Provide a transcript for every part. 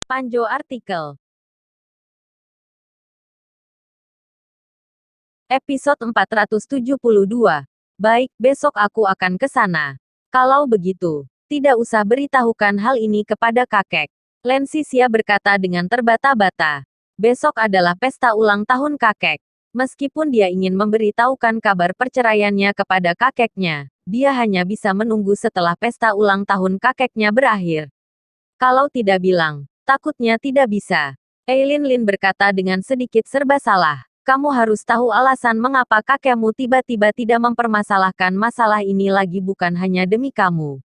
Panjo artikel. Episode 472. Baik, besok aku akan ke sana. Kalau begitu, tidak usah beritahukan hal ini kepada kakek. Lensisia berkata dengan terbata-bata. Besok adalah pesta ulang tahun kakek. Meskipun dia ingin memberitahukan kabar perceraiannya kepada kakeknya, dia hanya bisa menunggu setelah pesta ulang tahun kakeknya berakhir. Kalau tidak bilang, takutnya tidak bisa. Eileen Lin berkata dengan sedikit serba salah. Kamu harus tahu alasan mengapa kakekmu tiba-tiba tidak mempermasalahkan masalah ini lagi, bukan hanya demi kamu.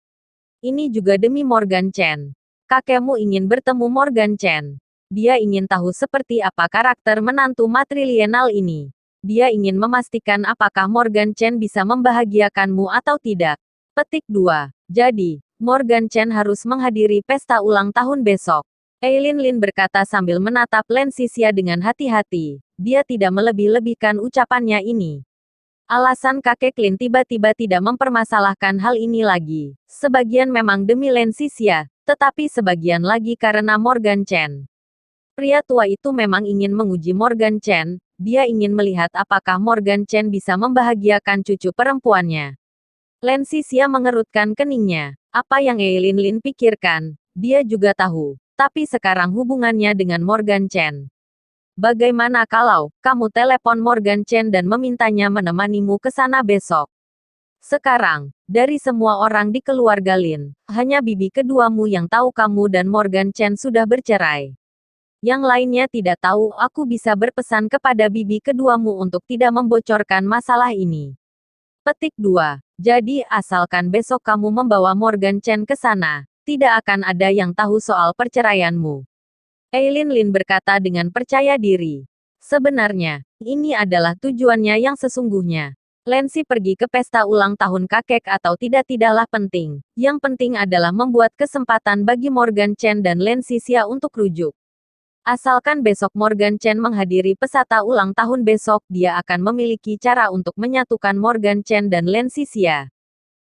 Ini juga demi Morgan Chen. Kakekmu ingin bertemu Morgan Chen. Dia ingin tahu seperti apa karakter menantu matrilienal ini. Dia ingin memastikan apakah Morgan Chen bisa membahagiakanmu atau tidak. Petik 2. Jadi, Morgan Chen harus menghadiri pesta ulang tahun besok. Eileen Lin berkata sambil menatap Lensisia dengan hati-hati. Dia tidak melebih-lebihkan ucapannya ini. Alasan kakek Lin tiba-tiba tidak mempermasalahkan hal ini lagi. Sebagian memang demi Lensisia, tetapi sebagian lagi karena Morgan Chen. Pria tua itu memang ingin menguji Morgan Chen. Dia ingin melihat apakah Morgan Chen bisa membahagiakan cucu perempuannya. Lensisia mengerutkan keningnya. Apa yang Eileen Lin pikirkan, dia juga tahu. Tapi sekarang hubungannya dengan Morgan Chen. Bagaimana kalau kamu telepon Morgan Chen dan memintanya menemanimu ke sana besok? Sekarang, dari semua orang di keluarga Lin, hanya bibi keduamu yang tahu kamu dan Morgan Chen sudah bercerai. Yang lainnya tidak tahu. Aku bisa berpesan kepada bibi keduamu untuk tidak membocorkan masalah ini. Petik 2. Jadi, asalkan besok kamu membawa Morgan Chen ke sana, tidak akan ada yang tahu soal perceraianmu. Eileen Lin berkata dengan percaya diri. Sebenarnya, ini adalah tujuannya yang sesungguhnya. Lensi pergi ke pesta ulang tahun kakek atau tidaklah penting. Yang penting adalah membuat kesempatan bagi Morgan Chen dan Lensisia untuk rujuk. Asalkan besok Morgan Chen menghadiri pesta ulang tahun besok, dia akan memiliki cara untuk menyatukan Morgan Chen dan Lensisia.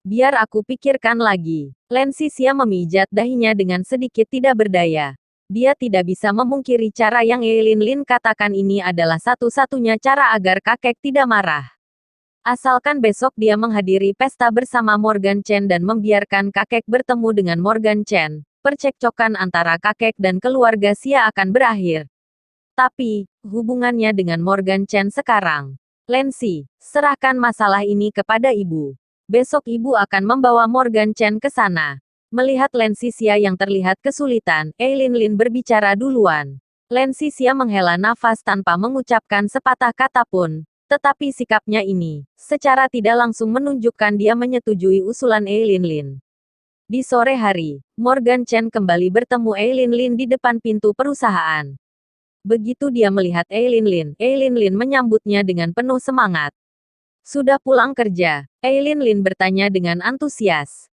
Biar aku pikirkan lagi. Lensisia memijat dahinya dengan sedikit tidak berdaya. Dia tidak bisa memungkiri cara yang Eileen Lin katakan ini adalah satu-satunya cara agar kakek tidak marah. Asalkan besok dia menghadiri pesta bersama Morgan Chen dan membiarkan kakek bertemu dengan Morgan Chen, percekcokan antara kakek dan keluarga Xia akan berakhir. Tapi, hubungannya dengan Morgan Chen sekarang. Lensi, serahkan masalah ini kepada ibu. Besok ibu akan membawa Morgan Chen ke sana. Melihat Lensisia yang terlihat kesulitan, Eileen Lin berbicara duluan. Lensisia menghela nafas tanpa mengucapkan sepatah kata pun. Tetapi sikapnya ini, secara tidak langsung menunjukkan dia menyetujui usulan Eileen Lin. Di sore hari, Morgan Chen kembali bertemu Eileen Lin di depan pintu perusahaan. Begitu dia melihat Eileen Lin menyambutnya dengan penuh semangat. Sudah pulang kerja? Eileen Lin bertanya dengan antusias.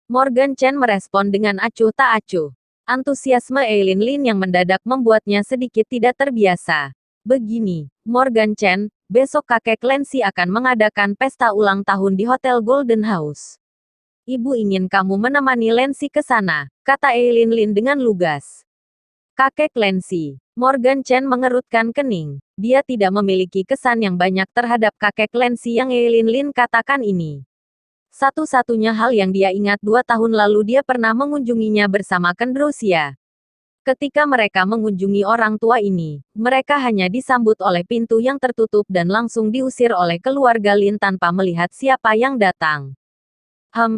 Morgan Chen merespon dengan acuh tak acuh. Antusiasme Eileen Lin yang mendadak membuatnya sedikit tidak terbiasa. Begini, Morgan Chen, besok kakek Lensi akan mengadakan pesta ulang tahun di Hotel Golden House. Ibu ingin kamu menemani Lensi ke sana, kata Eileen Lin dengan lugas. Kakek Lensi. Morgan Chen mengerutkan kening. Dia tidak memiliki kesan yang banyak terhadap kakek Lensi yang Eileen Lin katakan ini. Satu-satunya hal yang dia ingat 2 tahun lalu dia pernah mengunjunginya bersama Kendrosia. Ketika mereka mengunjungi orang tua ini, mereka hanya disambut oleh pintu yang tertutup dan langsung diusir oleh keluarga Lin tanpa melihat siapa yang datang.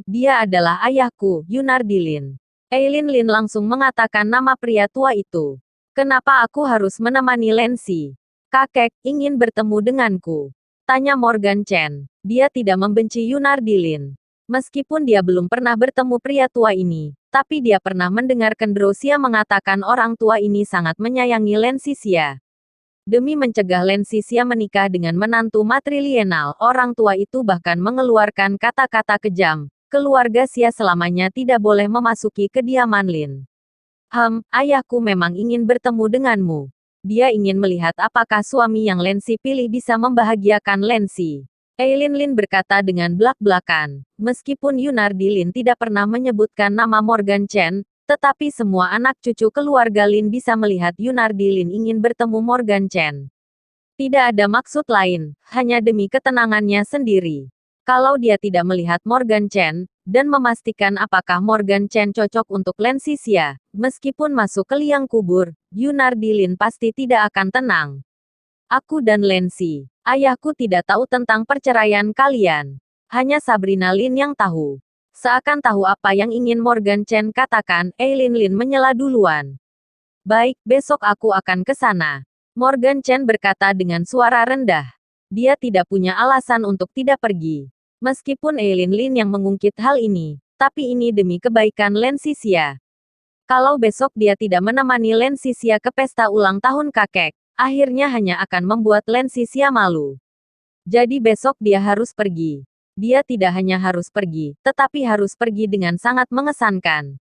Dia adalah ayahku, Yunardi Lin. Eileen Lin langsung mengatakan nama pria tua itu. Kenapa aku harus menemani Lensi? Kakek, ingin bertemu denganku. Tanya Morgan Chen. Dia tidak membenci Yunardi Lin. Meskipun dia belum pernah bertemu pria tua ini, tapi dia pernah mendengar Kendrosia mengatakan orang tua ini sangat menyayangi Lensisia. Demi mencegah Lensisia menikah dengan menantu matrilienal, orang tua itu bahkan mengeluarkan kata-kata kejam. Keluarga Xia selamanya tidak boleh memasuki kediaman Lin. Ayahku memang ingin bertemu denganmu. Dia ingin melihat apakah suami yang Lensi pilih bisa membahagiakan Lensi. Eileen Lin berkata dengan belak-belakan. Meskipun Yunardi Lin tidak pernah menyebutkan nama Morgan Chen, Tetapi semua anak cucu keluarga Lin bisa melihat Yunardi Lin ingin bertemu Morgan Chen. Tidak ada maksud lain, hanya demi ketenangannya sendiri. Kalau dia tidak melihat Morgan Chen, dan memastikan apakah Morgan Chen cocok untuk Lin Xixia, meskipun masuk ke liang kubur, Yunardi Lin pasti tidak akan tenang. Aku dan Lin Xi, ayahku tidak tahu tentang perceraian kalian. Hanya Sabrina Lin yang tahu. Seakan tahu apa yang ingin Morgan Chen katakan, Lin Lin menyela duluan. Baik, besok aku akan ke sana. Morgan Chen berkata dengan suara rendah. Dia tidak punya alasan untuk tidak pergi. Meskipun Lin Lin yang mengungkit hal ini, tapi ini demi kebaikan Lin Xixia. Kalau besok dia tidak menemani Lin Xixia ke pesta ulang tahun kakek, akhirnya hanya akan membuat Lin Xixia malu. Jadi besok dia harus pergi. Dia tidak hanya harus pergi, tetapi harus pergi dengan sangat mengesankan.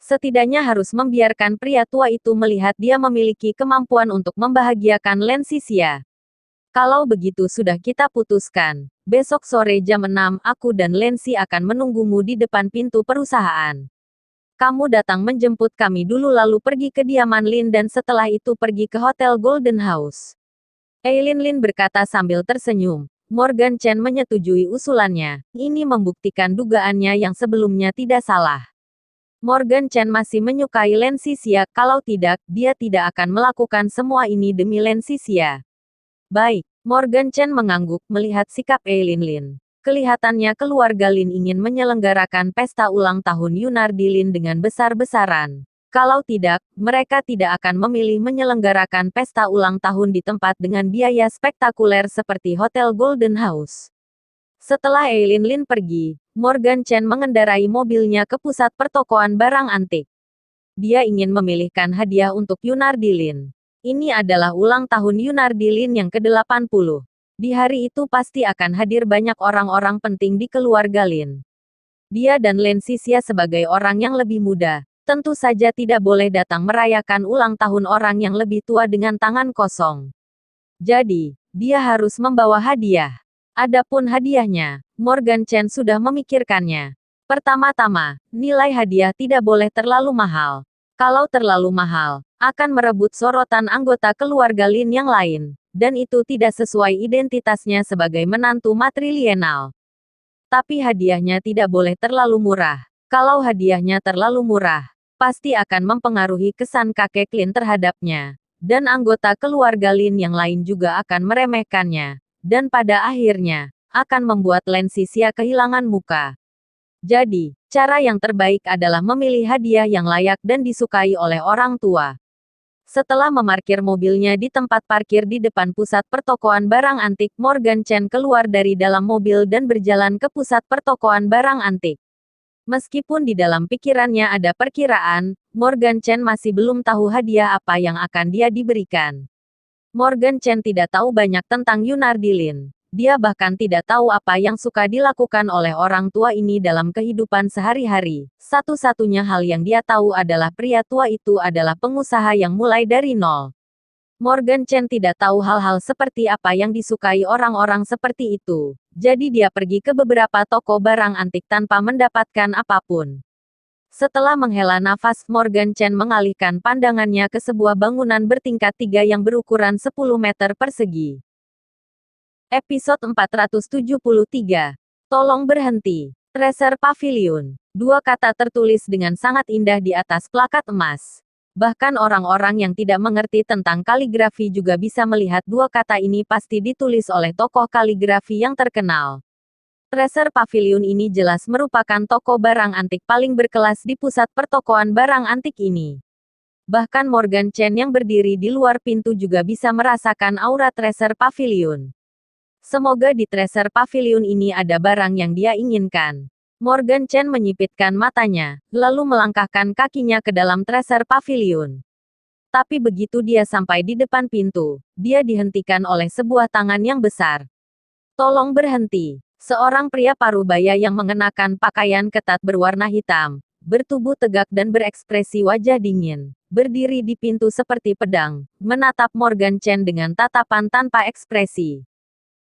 Setidaknya harus membiarkan pria tua itu melihat dia memiliki kemampuan untuk membahagiakan Lin Xixia. Kalau begitu sudah kita putuskan. Besok sore jam 6 aku dan Lin Xi akan menunggumu di depan pintu perusahaan. Kamu datang menjemput kami dulu lalu pergi ke kediaman Lin dan setelah itu pergi ke Hotel Golden House. Lin Lin berkata sambil tersenyum. Morgan Chen menyetujui usulannya. Ini membuktikan dugaannya yang sebelumnya tidak salah. Morgan Chen masih menyukai Lin Xixia, kalau tidak, dia tidak akan melakukan semua ini demi Lin Xixia. Baik, Morgan Chen mengangguk melihat sikap Lin Lin. Kelihatannya keluarga Lin ingin menyelenggarakan pesta ulang tahun Yunardi Lin dengan besar-besaran. Kalau tidak, mereka tidak akan memilih menyelenggarakan pesta ulang tahun di tempat dengan biaya spektakuler seperti Hotel Golden House. Setelah Lin Lin pergi, Morgan Chen mengendarai mobilnya ke pusat pertokoan barang antik. Dia ingin memilihkan hadiah untuk Yunardi Lin. Ini adalah ulang tahun Yunardi Lin yang ke-80. Di hari itu pasti akan hadir banyak orang-orang penting di keluarga Lin. Dia dan Lin Xixia sebagai orang yang lebih muda, tentu saja tidak boleh datang merayakan ulang tahun orang yang lebih tua dengan tangan kosong. Jadi, dia harus membawa hadiah. Adapun hadiahnya, Morgan Chen sudah memikirkannya. Pertama-tama, nilai hadiah tidak boleh terlalu mahal. Kalau terlalu mahal, akan merebut sorotan anggota keluarga Lin yang lain, dan itu tidak sesuai identitasnya sebagai menantu matrilienal. Tapi hadiahnya tidak boleh terlalu murah. Kalau hadiahnya terlalu murah, pasti akan mempengaruhi kesan kakek Lin terhadapnya. Dan anggota keluarga Lin yang lain juga akan meremehkannya. Dan pada akhirnya, akan membuat Lin Xixia kehilangan muka. Jadi, cara yang terbaik adalah memilih hadiah yang layak dan disukai oleh orang tua. Setelah memarkir mobilnya di tempat parkir di depan pusat pertokoan barang antik, Morgan Chen keluar dari dalam mobil dan berjalan ke pusat pertokoan barang antik. Meskipun di dalam pikirannya ada perkiraan, Morgan Chen masih belum tahu hadiah apa yang akan dia diberikan. Morgan Chen tidak tahu banyak tentang Yunardi Lin. Dia bahkan tidak tahu apa yang suka dilakukan oleh orang tua ini dalam kehidupan sehari-hari. Satu-satunya hal yang dia tahu adalah pria tua itu adalah pengusaha yang mulai dari nol. Morgan Chen tidak tahu hal-hal seperti apa yang disukai orang-orang seperti itu. Jadi dia pergi ke beberapa toko barang antik tanpa mendapatkan apapun. Setelah menghela nafas, Morgan Chen mengalihkan pandangannya ke sebuah bangunan bertingkat 3 yang berukuran 10 meter persegi. Episode 473. Tolong berhenti. Treasure Pavilion. Dua kata tertulis dengan sangat indah di atas plakat emas. Bahkan orang-orang yang tidak mengerti tentang kaligrafi juga bisa melihat dua kata ini pasti ditulis oleh tokoh kaligrafi yang terkenal. Treasure Pavilion ini jelas merupakan toko barang antik paling berkelas di pusat pertokoan barang antik ini. Bahkan Morgan Chen yang berdiri di luar pintu juga bisa merasakan aura Treasure Pavilion. Semoga di Treasure Pavilion ini ada barang yang dia inginkan. Morgan Chen menyipitkan matanya, lalu melangkahkan kakinya ke dalam Treasure Pavilion. Tapi begitu dia sampai di depan pintu, dia dihentikan oleh sebuah tangan yang besar. Tolong berhenti. Seorang pria parubaya yang mengenakan pakaian ketat berwarna hitam, bertubuh tegak dan berekspresi wajah dingin, berdiri di pintu seperti pedang, menatap Morgan Chen dengan tatapan tanpa ekspresi.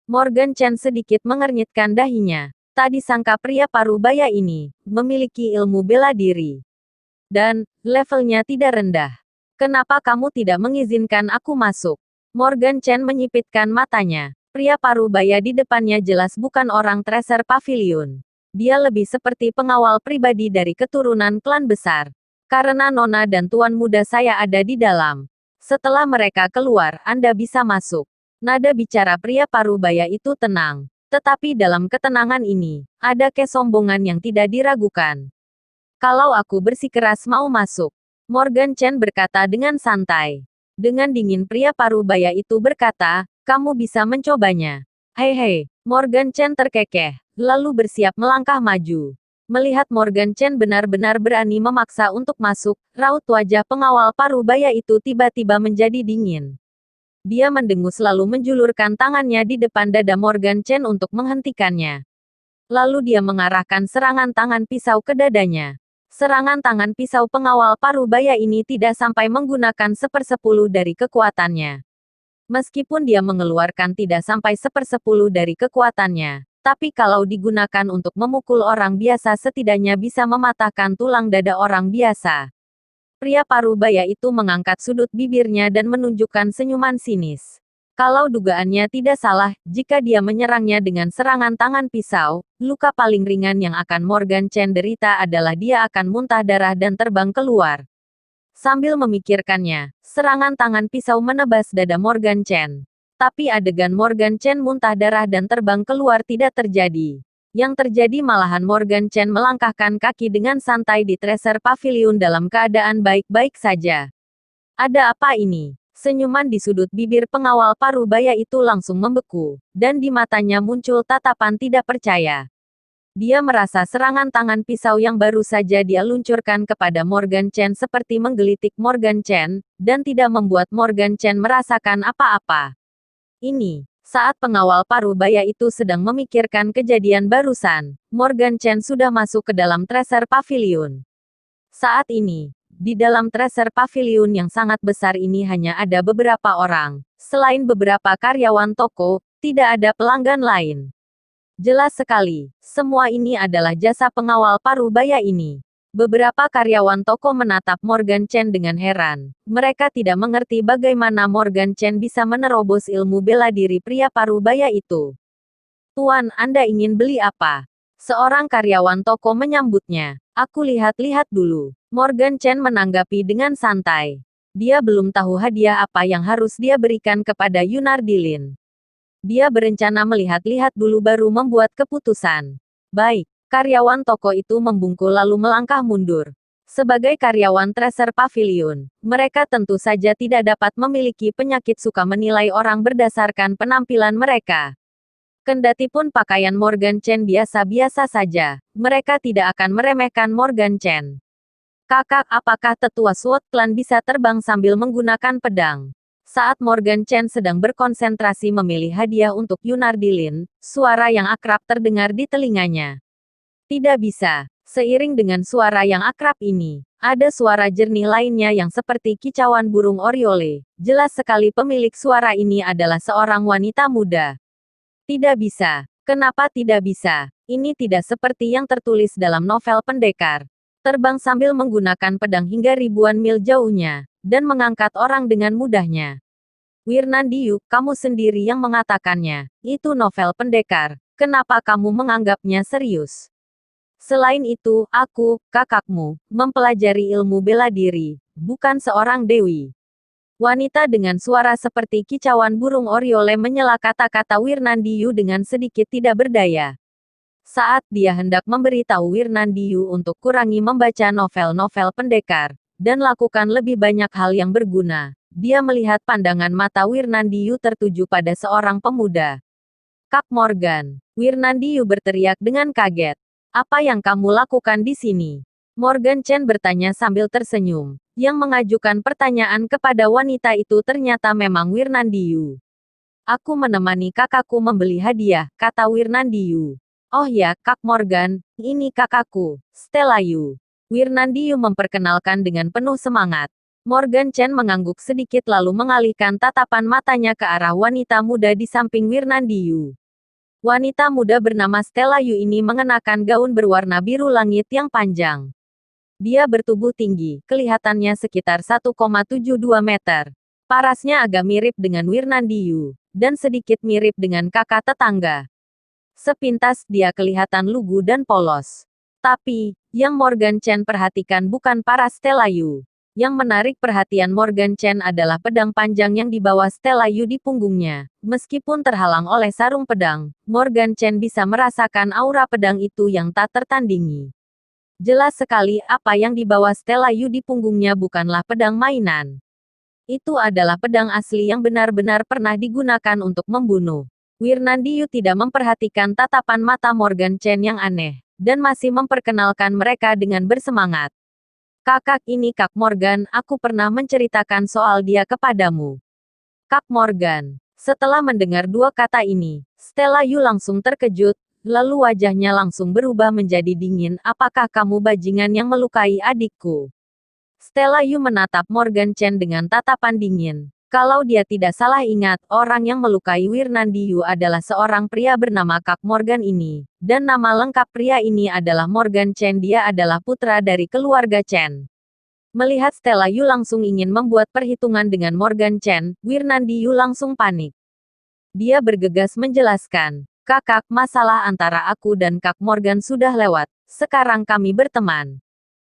Morgan Chen sedikit mengernyitkan dahinya. Tak disangka pria parubaya ini memiliki ilmu bela diri. Dan, levelnya tidak rendah. Kenapa kamu tidak mengizinkan aku masuk? Morgan Chen menyipitkan matanya. Pria parubaya di depannya jelas bukan orang Treasure Pavilion. Dia lebih seperti pengawal pribadi dari keturunan klan besar. Karena Nona dan Tuan Muda saya ada di dalam. Setelah mereka keluar, Anda bisa masuk. Nada bicara pria parubaya itu tenang. Tetapi dalam ketenangan ini, ada kesombongan yang tidak diragukan. Kalau aku bersikeras mau masuk, Morgan Chen berkata dengan santai. Dengan dingin pria parubaya itu berkata, kamu bisa mencobanya. Hei, Morgan Chen terkekeh, lalu bersiap melangkah maju. Melihat Morgan Chen benar-benar berani memaksa untuk masuk, raut wajah pengawal parubaya itu tiba-tiba menjadi dingin. Dia mendengus lalu menjulurkan tangannya di depan dada Morgan Chen untuk menghentikannya. Lalu dia mengarahkan serangan tangan pisau ke dadanya. Serangan tangan pisau pengawal parubaya ini tidak sampai menggunakan 1/10 dari kekuatannya. Meskipun dia mengeluarkan tidak sampai 1/10 dari kekuatannya, tapi kalau digunakan untuk memukul orang biasa setidaknya bisa mematahkan tulang dada orang biasa. Pria parubaya itu mengangkat sudut bibirnya dan menunjukkan senyuman sinis. Kalau dugaannya tidak salah, jika dia menyerangnya dengan serangan tangan pisau, luka paling ringan yang akan Morgan Chen derita adalah dia akan muntah darah dan terbang keluar. Sambil memikirkannya, serangan tangan pisau menebas dada Morgan Chen. Tapi adegan Morgan Chen muntah darah dan terbang keluar tidak terjadi. Yang terjadi malahan Morgan Chen melangkahkan kaki dengan santai di Treasure Pavilion dalam keadaan baik-baik saja. Ada apa ini? Senyuman di sudut bibir pengawal parubaya itu langsung membeku, dan di matanya muncul tatapan tidak percaya. Dia merasa serangan tangan pisau yang baru saja dia luncurkan kepada Morgan Chen seperti menggelitik Morgan Chen, dan tidak membuat Morgan Chen merasakan apa-apa. Ini, saat pengawal parubaya itu sedang memikirkan kejadian barusan, Morgan Chen sudah masuk ke dalam Treasure Pavilion. Saat ini, di dalam Treasure Pavilion yang sangat besar ini hanya ada beberapa orang. Selain beberapa karyawan toko, tidak ada pelanggan lain. Jelas sekali, semua ini adalah jasa pengawal parubaya ini. Beberapa karyawan toko menatap Morgan Chen dengan heran. Mereka tidak mengerti bagaimana Morgan Chen bisa menerobos ilmu bela diri pria parubaya itu. Tuan, Anda ingin beli apa? Seorang karyawan toko menyambutnya. Aku lihat-lihat dulu. Morgan Chen menanggapi dengan santai. Dia belum tahu hadiah apa yang harus dia berikan kepada Yunardilin. Dia berencana melihat-lihat dulu baru membuat keputusan. Baik, karyawan toko itu membungkuk lalu melangkah mundur. Sebagai karyawan Treasure Pavilion, mereka tentu saja tidak dapat memiliki penyakit suka menilai orang berdasarkan penampilan mereka. Kendatipun pakaian Morgan Chen biasa-biasa saja, mereka tidak akan meremehkan Morgan Chen. Kakak, apakah tetua SWAT Clan bisa terbang sambil menggunakan pedang? Saat Morgan Chen sedang berkonsentrasi memilih hadiah untuk Yunardilin, suara yang akrab terdengar di telinganya. Tidak bisa. Seiring dengan suara yang akrab ini, ada suara jernih lainnya yang seperti kicauan burung oriole. Jelas sekali pemilik suara ini adalah seorang wanita muda. Tidak bisa. Kenapa tidak bisa? Ini tidak seperti yang tertulis dalam novel pendekar. Terbang sambil menggunakan pedang hingga ribuan mil jauhnya, dan mengangkat orang dengan mudahnya. Wirnandiyu, kamu sendiri yang mengatakannya. Itu novel pendekar. Kenapa kamu menganggapnya serius? Selain itu, aku, kakakmu, mempelajari ilmu bela diri, bukan seorang dewi. Wanita dengan suara seperti kicauan burung oriole menyela kata-kata Wirnandiyu dengan sedikit tidak berdaya. Saat dia hendak memberitahu Wirnandiyu untuk kurangi membaca novel-novel pendekar, dan lakukan lebih banyak hal yang berguna, dia melihat pandangan mata Wirnandiyu tertuju pada seorang pemuda. Kak Morgan, Wirnandiyu berteriak dengan kaget. Apa yang kamu lakukan di sini? Morgan Chen bertanya sambil tersenyum. Yang mengajukan pertanyaan kepada wanita itu ternyata memang Wirnandiyu. Aku menemani kakakku membeli hadiah, kata Wirnandiyu. Oh ya, Kak Morgan, ini kakakku, Stella Yu. Wirnandiyu memperkenalkan dengan penuh semangat. Morgan Chen mengangguk sedikit lalu mengalihkan tatapan matanya ke arah wanita muda di samping Wirnandiyu. Wanita muda bernama Stella Yu ini mengenakan gaun berwarna biru langit yang panjang. Dia bertubuh tinggi, kelihatannya sekitar 1,72 meter. Parasnya agak mirip dengan Wirnandiyu, dan sedikit mirip dengan kakak tetangga. Sepintas dia kelihatan lugu dan polos. Tapi, yang Morgan Chen perhatikan bukan paras Stelayu. Yang menarik perhatian Morgan Chen adalah pedang panjang yang dibawa Stelayu di punggungnya. Meskipun terhalang oleh sarung pedang, Morgan Chen bisa merasakan aura pedang itu yang tak tertandingi. Jelas sekali apa yang dibawa Stelayu di punggungnya bukanlah pedang mainan. Itu adalah pedang asli yang benar-benar pernah digunakan untuk membunuh. Wirnandiyu tidak memperhatikan tatapan mata Morgan Chen yang aneh, dan masih memperkenalkan mereka dengan bersemangat. Kakak ini Kak Morgan, aku pernah menceritakan soal dia kepadamu. Kak Morgan. Setelah mendengar dua kata ini, Stelayu langsung terkejut, lalu wajahnya langsung berubah menjadi dingin. Apakah kamu bajingan yang melukai adikku? Stelayu menatap Morgan Chen dengan tatapan dingin. Kalau dia tidak salah ingat, orang yang melukai Wirnandiyu adalah seorang pria bernama Kak Morgan ini. Dan nama lengkap pria ini adalah Morgan Chen. Dia adalah putra dari keluarga Chen. Melihat Stelayu langsung ingin membuat perhitungan dengan Morgan Chen, Wirnandiyu langsung panik. Dia bergegas menjelaskan, "Kakak, masalah antara aku dan Kak Morgan sudah lewat. Sekarang kami berteman."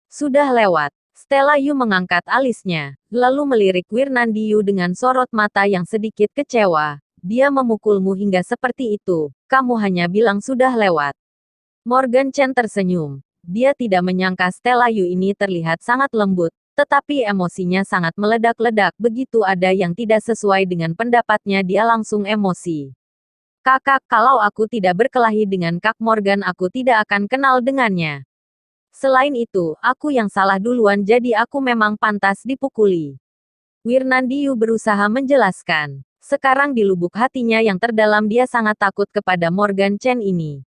Sudah lewat. Stelayu mengangkat alisnya, lalu melirik Wirnandiyu dengan sorot mata yang sedikit kecewa. Dia memukulmu hingga seperti itu. Kamu hanya bilang sudah lewat. Morgan Chen tersenyum. Dia tidak menyangka Stelayu ini terlihat sangat lembut, tetapi emosinya sangat meledak-ledak. Begitu ada yang tidak sesuai dengan pendapatnya dia langsung emosi. Kakak, kalau aku tidak berkelahi dengan Kak Morgan aku tidak akan kenal dengannya. Selain itu, aku yang salah duluan jadi aku memang pantas dipukuli. Wirnandiyu berusaha menjelaskan. Sekarang di lubuk hatinya yang terdalam dia sangat takut kepada Morgan Chen ini.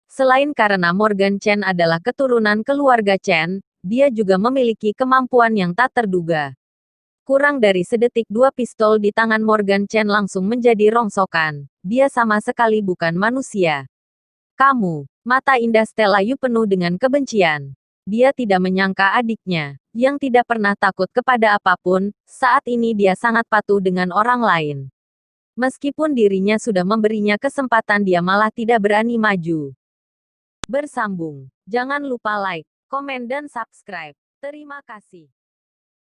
Selain karena Morgan Chen adalah keturunan keluarga Chen, dia juga memiliki kemampuan yang tak terduga. Kurang dari sedetik dua pistol di tangan Morgan Chen langsung menjadi rongsokan. Dia sama sekali bukan manusia. Kamu. Mata indah Stelayu penuh dengan kebencian. Dia tidak menyangka adiknya, yang tidak pernah takut kepada apapun, saat ini dia sangat patuh dengan orang lain. Meskipun dirinya sudah memberinya kesempatan dia malah tidak berani maju. Bersambung. Jangan lupa like, komen dan subscribe. Terima kasih.